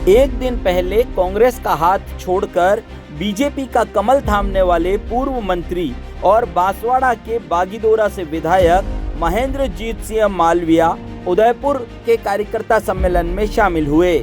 एक दिन पहले कांग्रेस का हाथ छोड़कर बीजेपी का कमल थामने वाले पूर्व मंत्री और बांसवाड़ा के बागीदोरा से विधायक महेंद्रजीत सिंह मालविया उदयपुर के कार्यकर्ता सम्मेलन में शामिल हुए।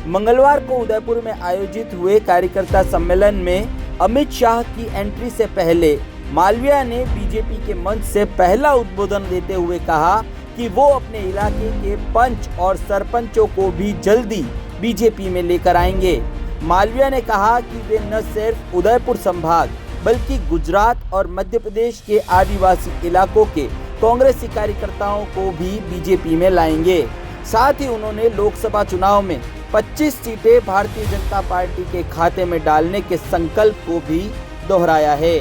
मंगलवार को उदयपुर में आयोजित हुए कार्यकर्ता सम्मेलन में अमित शाह की एंट्री से पहले मालविया ने बीजेपी के मंच से पहला उद्बोधन देते हुए कहा कि वो अपने इलाके के पंच और सरपंचों को भी जल्दी बीजेपी में लेकर आएंगे। मालविया ने कहा कि वे न सिर्फ उदयपुर संभाग बल्कि गुजरात और मध्य प्रदेश के आदिवासी इलाकों के कांग्रेसी कार्यकर्ताओं को भी बीजेपी में लाएंगे। साथ ही उन्होंने लोकसभा चुनाव में 25 सीटें भारतीय जनता पार्टी के खाते में डालने के संकल्प को भी दोहराया है।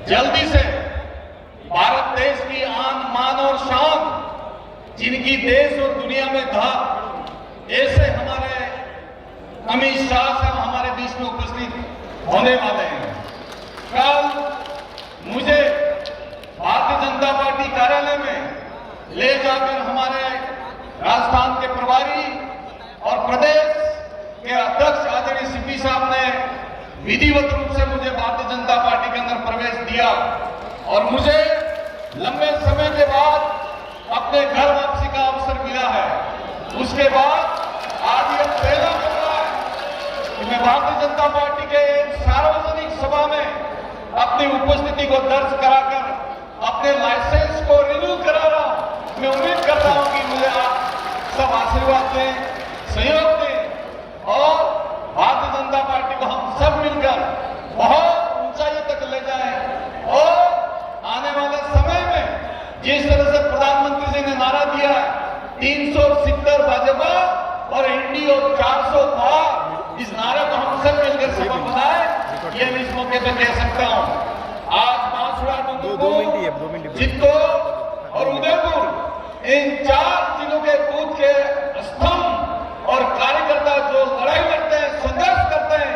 जल्दी से भारत देश की आन मान और शान, जिनकी देश और दुनिया में था, ऐसे हमारे अमित शाह साहब हमारे बीच में उपस्थित होने वाले हैं। कल मुझे भारतीय जनता पार्टी कार्यालय में ले जाकर हमारे राजस्थान के प्रभारी और प्रदेश के अध्यक्ष आदरणीय सीपी साहब ने विधिवत रूप से मुझे भारतीय जनता पार्टी के अंदर प्रवेश दिया और मुझे लंबे समय के बाद अपने घर वापसी का अवसर मिला है। उसके बाद आज ये पहला मौका है कि मैं भारतीय जनता पार्टी के सार्वजनिक सभा में अपनी उपस्थिति को दर्ज कराकर अपने लाइसेंस को रिन्यू करा रहा हूं। मैं उम्मीद करता हूं कि मुझे आप सब आशीर्वाद दें, सहयोग दें और भारतीय जनता पार्टी को हम सब मिलकर बहुत ऊंचाई तक ले जाएं और आने वाले समय में जिस तरह से प्रधानमंत्री जी ने नारा दिया है 370 भाजपा और एनडीए 400 पार, इस नारे को हम सब मिलकर सफल बनाए, ये मैं इस मौके पर कह सकता हूं। आज बांसवाड़ा, चित्तो और उदयपुर इन 4 जिलों के बूथ के स्तंभ और कार्यकर्ता जो लड़ाई लड़ते हैं, संघर्ष करते हैं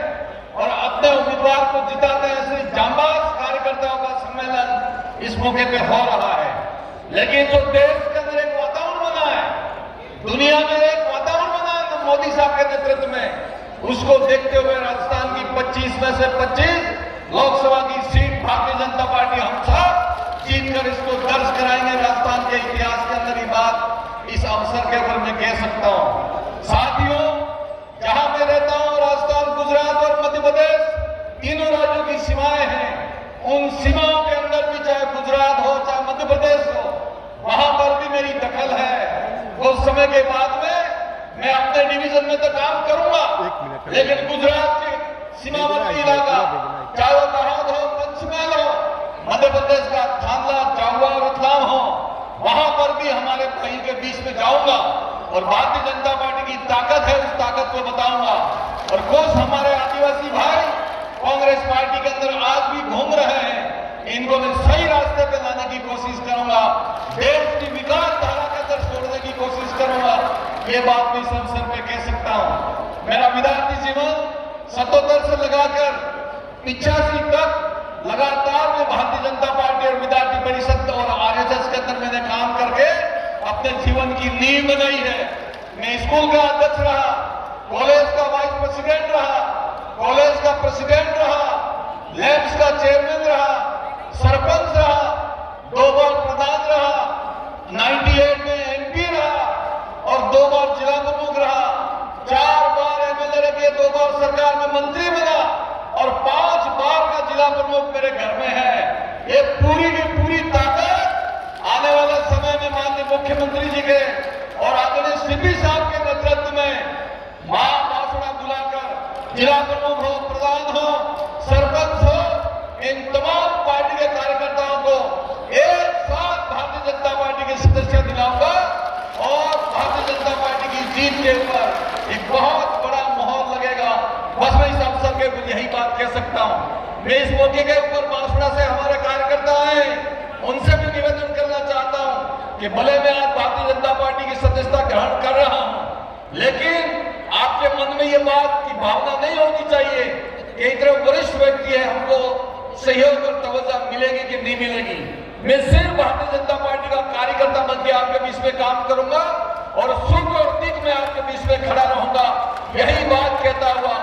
और अपने उम्मीदवार को जिताते हैं, ऐसे जांबाज कार्यकर्ताओं का सम्मेलन इस मौके पे हो रहा है। लेकिन जो देश के अंदर एक वातावरण बना है, दुनिया में एक वातावरण बना है मोदी साहब के नेतृत्व में, उसको देखते हुए राजस्थान की 25 में से 25 लोकसभा की सीट भारतीय जनता पार्टी हम सब जीतकर इसको दर्ज कराएंगे। राजस्थान के इतिहास के अंदर ये बात इस अवसर के ऊपर मैं कह सकता हूं। साथियों, जहां मैं रहता हूं राजस्थान, गुजरात और मध्य प्रदेश, तीनों राज्यों की सीमाएं हैं। उन सीमाओं के अंदर भी चाहे गुजरात हो चाहे मध्य प्रदेश हो, वहां पर भी मेरी दखल है। उस समय के बाद में मैं अपने डिवीजन में तो काम करूंगा, लेकिन गुजरात के सीमावर्ती इलाका, चाहे वो नाहद हो, पंचमहल हो, मध्य प्रदेश का थानला, जाहुआ, रतलाम हो, वहां पर भी हमारे भाई के बीच में जाऊंगा और भारतीय जनता पार्टी की ताकत है, उस ताकत को बताऊंगा। और कुछ हमारे आदिवासी भाई कांग्रेस पार्टी के अंदर आज भी घूम रहे हैं, इनको मैं सही रास्ते पे लाने की कोशिश करूंगा, देश की विकास धारा के अंदर छोड़ने की कोशिश करूंगा। ये बात मैं इस अवसर पे कह सकता हूं। मेरा विद्यार्थी जीवन 77 से लगाकर 85 तक लगातार मैं भारतीय जनता पार्टी और विद्यार्थी परिषद और आरएसएस के अंदर मैंने काम करके अपने जीवन की नींव बनाई है। मैं स्कूल का अध्यक्ष रहा, कॉलेज का वाइस प्रेसिडेंट रहा, कॉलेज का प्रेसिडेंट रहा, लैब्स का चेयरमैन रहा, सरपंच रहा, 2 बार प्रधान रहा, 98 में एमपी रहा और 2 बार जिला प्रमुख रहा, 4 बार एमएलए रहे, 2 बार सरकार में मंत्री बना और 5 बार का जिला प्रमुख मेरे घर में है। ये पूरी की पूरी ताकत आने वाले समय में माननीय मुख्यमंत्री जी के और आदरणीय सीपी साहब के नेतृत्व में मां बांसवाड़ा बुलाकर जिला प्रमुख हो, प्रधान हो, सरपंच हो, इन तमाम पार्टी के कार्यकर्ताओं को एक साथ भारतीय जनता पार्टी के सदस्य दिलाऊंगा और भारतीय जनता पार्टी की जीत के ऊपर एक बहुत बड़ा माहौल लगेगा। बस मैं इस अवसर के ऊपर यही बात कह सकता हूं। मैं इस मौके के ऊपर बांसवाड़ा से हमारे कार्यकर्ता आए, उनसे भी निवेदन करना चाहता हूं कि भले मैं आज भारतीय जनता पार्टी की सदस्यता ग्रहण कर रहा हूं, लेकिन आपके मन में ये बात की भावना नहीं होनी चाहिए कि इतने वरिष्ठ व्यक्ति है, हमको सहयोग और तवज्जो मिलेगी कि नहीं मिलेगी। मैं सिर्फ भारतीय जनता पार्टी का कार्यकर्ता बन के आपके बीच में काम करूंगा और सुख और दुख में आपके बीच में खड़ा रहूंगा। यही बात कहता हुआ